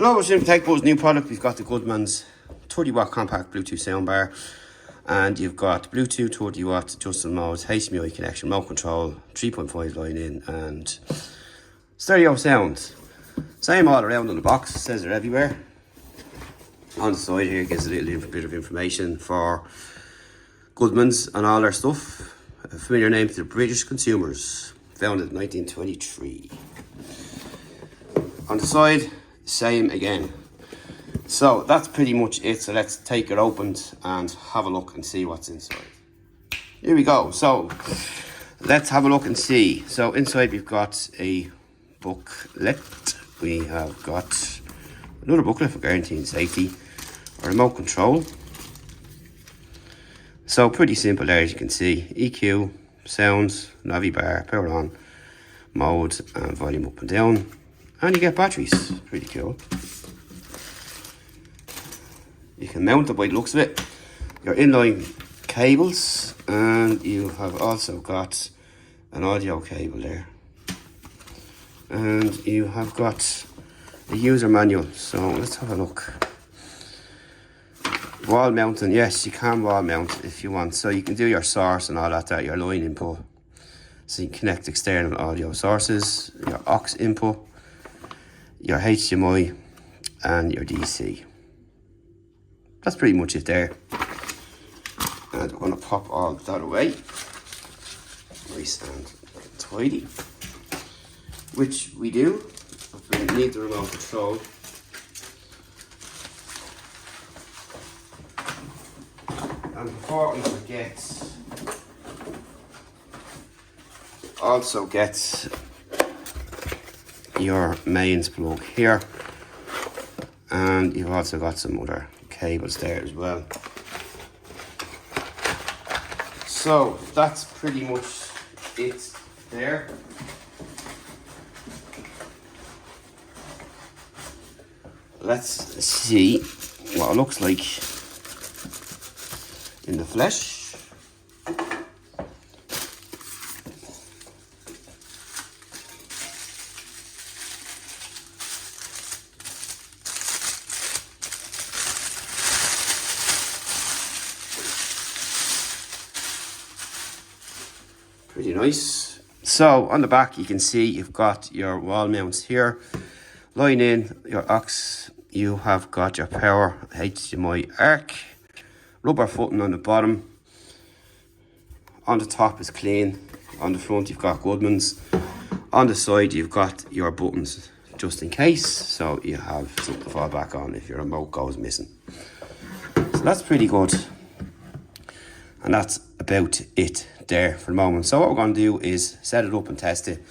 Hello, it's Jim Tech Buzz. New product. We've got the Goodmans 30-watt compact Bluetooth soundbar, and you've got Bluetooth 30-watt adjustable modes, HDMI connection, remote control, 3.5 line in, and stereo sound. Same all around on the box. It says they're everywhere. On the side here, it gives a little bit of information for Goodmans and all their stuff. A familiar name to the British consumers. Founded in 1923. On the side, same again. So that's pretty much it. So let's take it opened and have a look and see what's inside. Here we go. So let's have a look and see. So inside we've got a booklet. We have got another booklet for guaranteeing safety. A remote control. So pretty simple there, as you can see. EQ, sounds, navi bar, power on, mode, and volume up and down. And you get batteries. Pretty cool. You can mount it by the looks of it. Your inline cables, and you have also got an audio cable there. And you have got a user manual. So let's have a look. Wall mounting, yes, you can wall mount if you want. So you can do your source and all that, your line input. So you can connect external audio sources, your aux input, your HDMI, and your DC. That's pretty much it there. And we're going to pop all that away. Nice and tidy. Which we do. We need the remote control. And before we forget, also get your mains plug here, and you've also got some other cables there as well. So that's pretty much it there. Let's see what it looks like in the flesh. Pretty nice. So on the back you can see you've got your wall mounts here. Line in your aux. You have got your power HDMI arc. Rubber footing on the bottom. On the top is clean. On the front you've got Goodmans. On the side you've got your buttons just in case, so you have something to fall back on if your remote goes missing. So that's pretty good. And that's about it there for the moment. So what we're going to do is set it up and test it,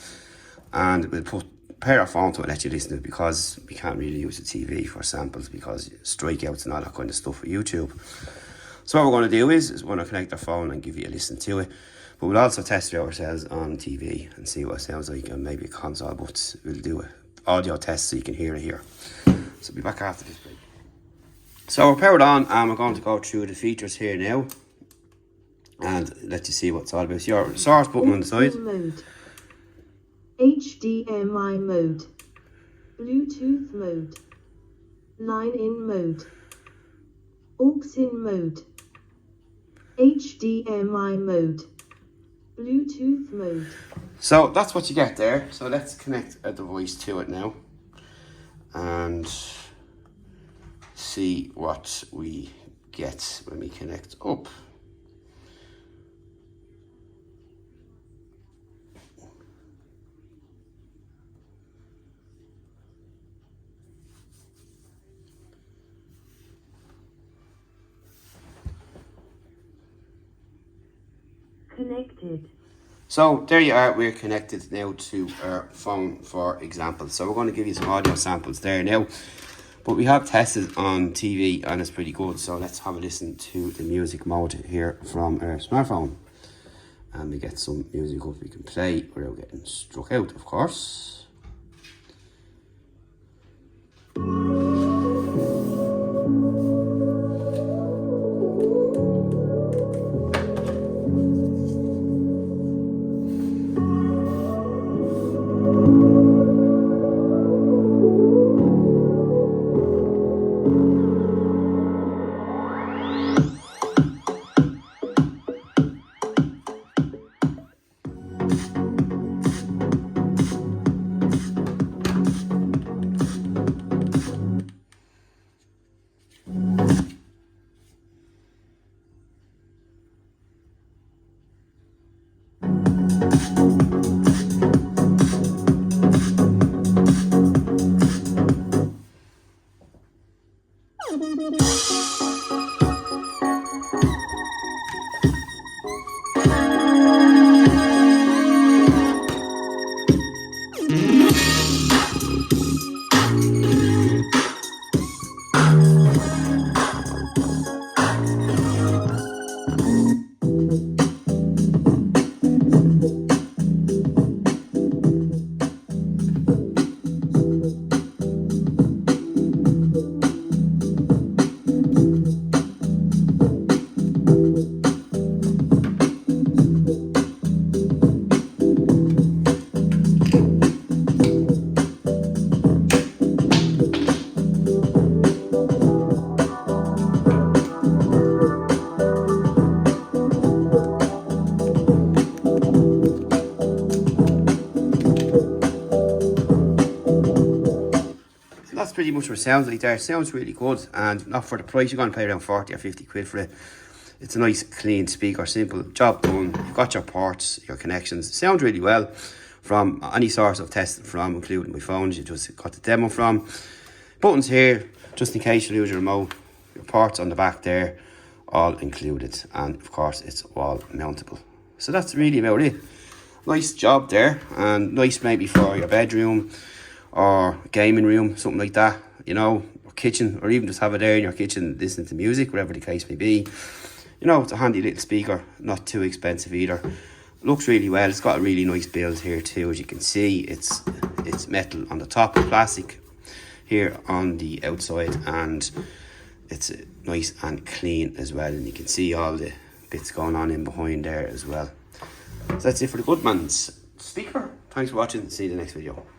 and we'll pair our phone to it and let you listen to it, because we can't really use the TV for samples because strikeouts and all that kind of stuff for YouTube. So what we're going to do is we're going to connect our phone and give you a listen to it, but we'll also test it ourselves on TV and see what it sounds like, and maybe a console, but we'll do an audio test so you can hear it here. So we'll be back after this break. So we're powered on, and we're going to go through the features here now and let you see what it's all about. Your source button on the side. Mode. HDMI mode. Bluetooth mode. Line in mode. Aux in mode. HDMI mode. Bluetooth mode. So that's what you get there. So let's connect a device to it now and see what we get when we connect up. Connected. So there you are, we're connected now to our phone, for example. So we're going to give you some audio samples there now, but we have tested on TV and it's pretty good. So let's have a listen to the music mode here from our smartphone, and we get some music up we can play without getting struck out, of course. that's pretty much what it sounds like there. It sounds really good, and not for the price. You're going to pay around 40 or 50 quid for it. It's a nice clean speaker, simple job done. You've got your ports, your connections. It sounds really well from any source I've tested from, including my phones. You just got the demo from. Buttons here, just in case you lose your remote. Your ports on the back there, all included, and of course it's wall mountable. So that's really about it. Nice job there, and nice maybe for your bedroom or gaming room, something like that, you know, or kitchen, or even just have it there in your kitchen listening to music, whatever the case may be. You know, it's a handy little speaker, not too expensive either. Looks really well. It's got a really nice build here too, as you can see. It's metal on the top, plastic here on the outside, and it's nice and clean as well, and you can see all the bits going on in behind there as well. So that's it for the Goodmans speaker. Thanks for watching. See you in the next video.